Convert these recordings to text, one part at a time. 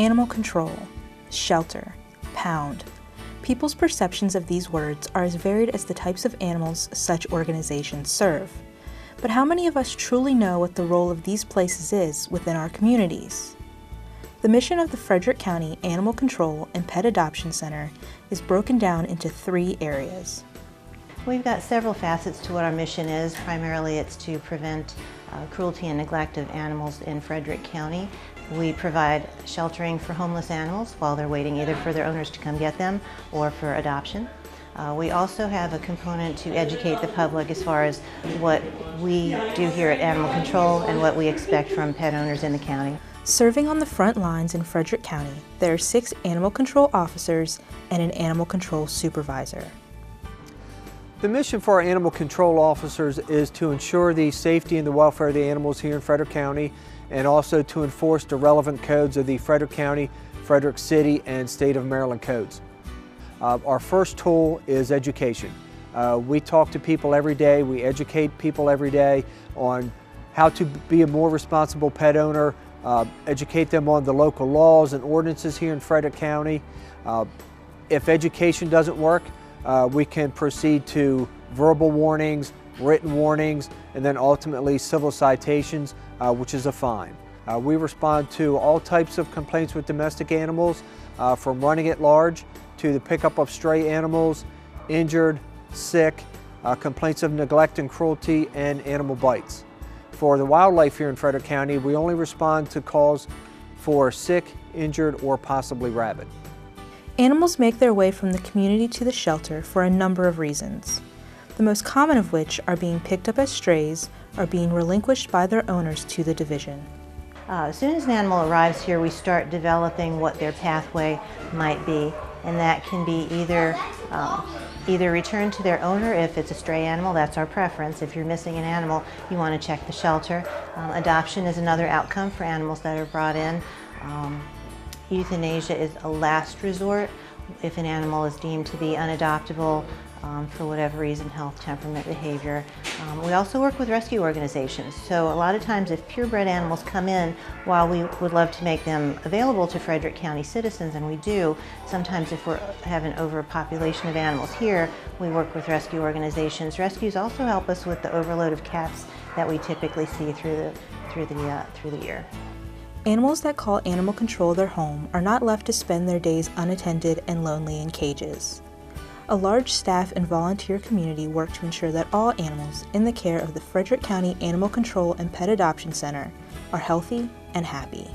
Animal control, shelter, pound. People's perceptions of these words are as varied as the types of animals such organizations serve. But how many of us truly know what the role of these places is within our communities? The mission of the Frederick County Animal Control and Pet Adoption Center is broken down into 3 areas. We've got several facets to what our mission is. Primarily it's to prevent cruelty and neglect of animals in Frederick County. We provide sheltering for homeless animals while they're waiting either for their owners to come get them or for adoption. We also have a component to educate the public as far as what we do here at Animal Control and what we expect from pet owners in the county. Serving on the front lines in Frederick County, there are 6 animal control officers and an animal control supervisor. The mission for our animal control officers is to ensure the safety and the welfare of the animals here in Frederick County, and also to enforce the relevant codes of the Frederick County, Frederick City, and State of Maryland codes. Our first tool is education. We talk to people every day, we educate people every day on how to be a more responsible pet owner, educate them on the local laws and ordinances here in Frederick County. If education doesn't work, we can proceed to verbal warnings, written warnings, and then ultimately civil citations, which is a fine. We respond to all types of complaints with domestic animals, from running at large to the pickup of stray animals, injured, sick, complaints of neglect and cruelty, and animal bites. For the wildlife here in Frederick County, we only respond to calls for sick, injured, or possibly rabid. Animals make their way from the community to the shelter for a number of reasons, the most common of which are being picked up as strays or being relinquished by their owners to the division. As soon as an animal arrives here, we start developing what their pathway might be, and that can be either returned to their owner if it's a stray animal. That's our preference. If you're missing an animal, you want to check the shelter. Adoption is another outcome for animals that are brought in. Euthanasia is a last resort if an animal is deemed to be unadoptable for whatever reason, health, temperament, behavior. We also work with rescue organizations. So a lot of times if purebred animals come in, while we would love to make them available to Frederick County citizens, and we do, sometimes if we have an overpopulation of animals here, we work with rescue organizations. Rescues also help us with the overload of cats that we typically see through the year. Animals that call Animal Control their home are not left to spend their days unattended and lonely in cages. A large staff and volunteer community work to ensure that all animals in the care of the Frederick County Animal Control and Pet Adoption Center are healthy and happy.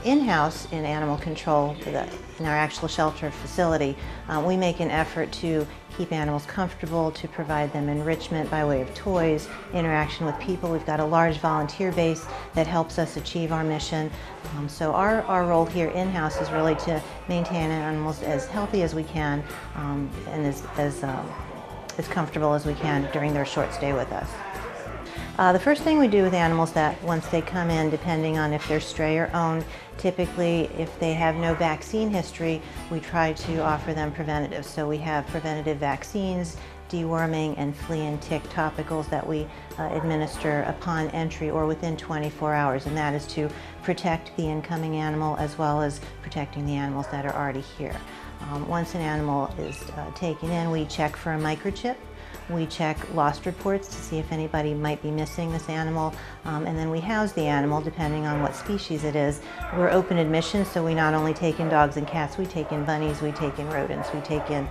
In-house in animal control, in our actual shelter facility, we make an effort to keep animals comfortable, to provide them enrichment by way of toys, interaction with people. We've got a large volunteer base that helps us achieve our mission. So our role here in-house is really to maintain animals as healthy as we can and as comfortable as we can during their short stay with us. The first thing we do with animals that once they come in, depending on if they're stray or owned, typically if they have no vaccine history, we try to offer them preventatives. So we have preventative vaccines, deworming, and flea and tick topicals that we administer upon entry or within 24 hours, and that is to protect the incoming animal as well as protecting the animals that are already here. Once an animal is taken in, we check for a microchip. We check lost reports to see if anybody might be missing this animal, and then we house the animal depending on what species it is. We're open admission, so we not only take in dogs and cats, we take in bunnies, we take in rodents, we take in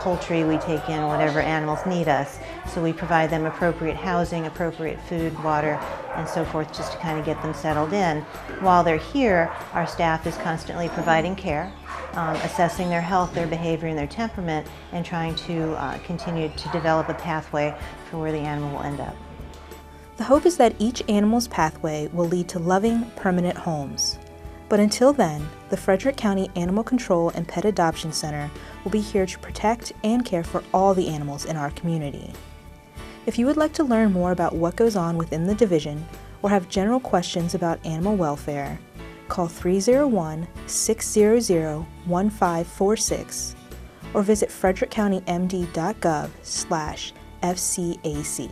poultry, we take in whatever animals need us. So we provide them appropriate housing, appropriate food, water, and so forth, just to kind of get them settled in. While they're here, our staff is constantly providing care, assessing their health, their behavior, and their temperament, and trying to continue to develop a pathway for where the animal will end up. The hope is that each animal's pathway will lead to loving, permanent homes. But until then, the Frederick County Animal Control and Pet Adoption Center will be here to protect and care for all the animals in our community. If you would like to learn more about what goes on within the division or have general questions about animal welfare, call 301-600-1546 or visit frederickcountymd.gov/FCAC.